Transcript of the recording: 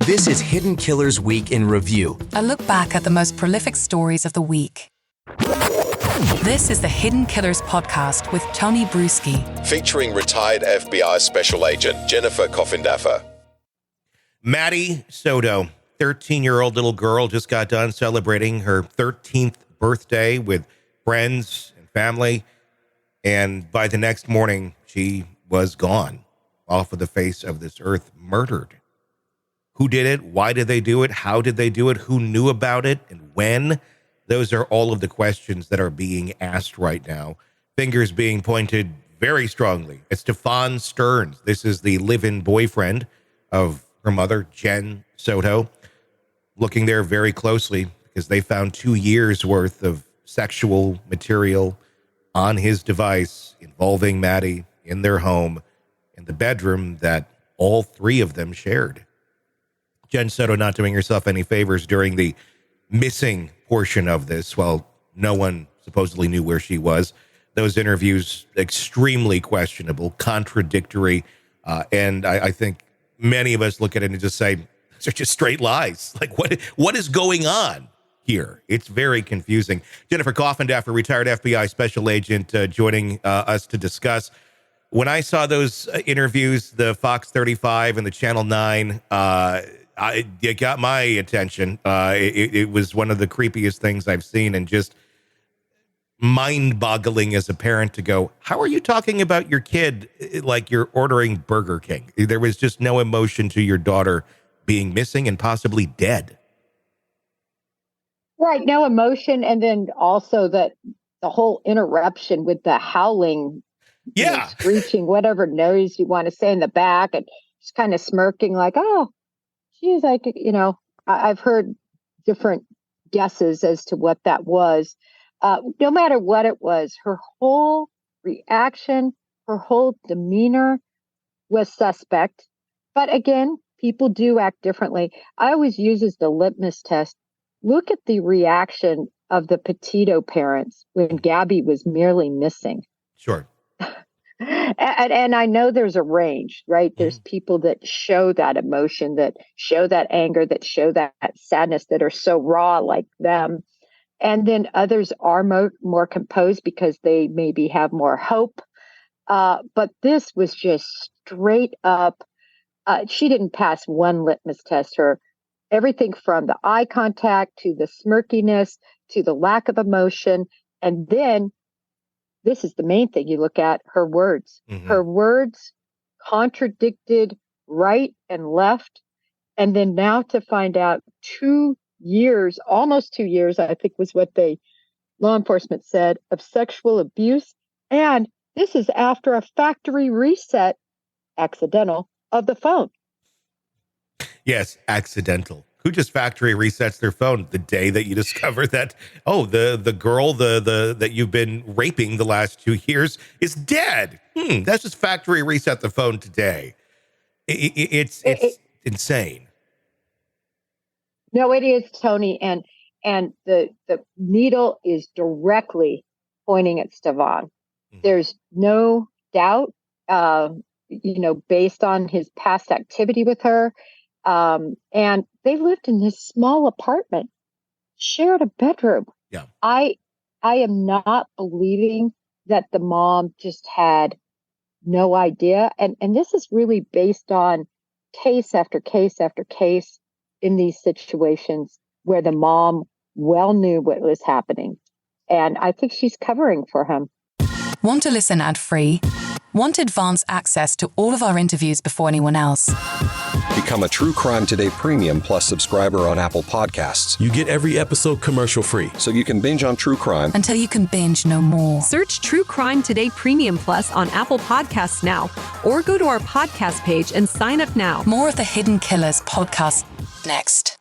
This is Hidden Killers Week in Review. A look back at the most prolific stories of the week. This is the Hidden Killers podcast with Tony Brueski. Featuring retired FBI Special Agent Jennifer Coffindaffer. Maddie Soto, 13-year-old little girl, just got done celebrating her 13th birthday with friends and family. And by the next morning, she was gone, off of the face of this earth, murdered. Who did it? Why did they do it? How did they do it? Who knew about it? And when? Those are all of the questions that are being asked right now. Fingers being pointed very strongly at Stefan Stearns. This is the live-in boyfriend of her mother, Jen Soto. Looking there very closely because they found 2 years worth of sexual material on his device involving Maddie in their home in the bedroom that all three of them shared. Jen Soto not doing herself any favors during the missing portion of this. Well, no one supposedly knew where she was. Those interviews, extremely questionable, contradictory. And I think many of us look at it and just say, these are just straight lies. Like, what is going on here? It's very confusing. Jennifer Coffindaffer, retired FBI special agent, joining us to discuss. When I saw those interviews, the Fox 35 and the Channel 9, it got my attention. It was one of the creepiest things I've seen, and just mind-boggling as a parent to go, how are you talking about your kid like you're ordering Burger King? There was just no emotion to your daughter being missing and possibly dead. Right, no emotion, and then also that the whole interruption with the howling, screeching, whatever noise you want to say in the back, and just kind of smirking like, oh, she's like, I've heard different guesses as to what that was. No matter what it was, her whole reaction, her whole demeanor was suspect. But again, people do act differently. I always use as the litmus test, look at the reaction of the Petito parents when Gabby was merely missing. Sure. And I know there's a range, right? There's people that show that emotion, that show that anger, that show that sadness, that are so raw like them. And then others are more composed because they maybe have more hope. But this was just straight up. She didn't pass one litmus test. Everything from the eye contact to the smirkiness to the lack of emotion. And then this is the main thing you look at, her words. Mm-hmm. Her words contradicted right and left. And then now to find out 2 years, almost 2 years, I think was what law enforcement said, of sexual abuse. And this is after a factory reset, accidental, of the phone. Yes, accidental. Who just factory resets their phone the day that you discover that, the girl that you've been raping the last 2 years is dead? That's just factory reset the phone today. It's insane. No, it is, Tony, and the needle is directly pointing at Stefan. Mm-hmm. There's no doubt, based on his past activity with her. And they lived in this small apartment, shared a bedroom. Yeah. I am not believing that the mom just had no idea. And this is really based on case after case after case in these situations where the mom well knew what was happening. And I think she's covering for him. Want to listen ad-free? Want advanced access to all of our interviews before anyone else? Become a True Crime Today Premium Plus subscriber on Apple Podcasts. You get every episode commercial-free, so you can binge on true crime until you can binge no more. Search True Crime Today Premium Plus on Apple Podcasts now, or go to our podcast page and sign up now. More of the Hidden Killers podcast next.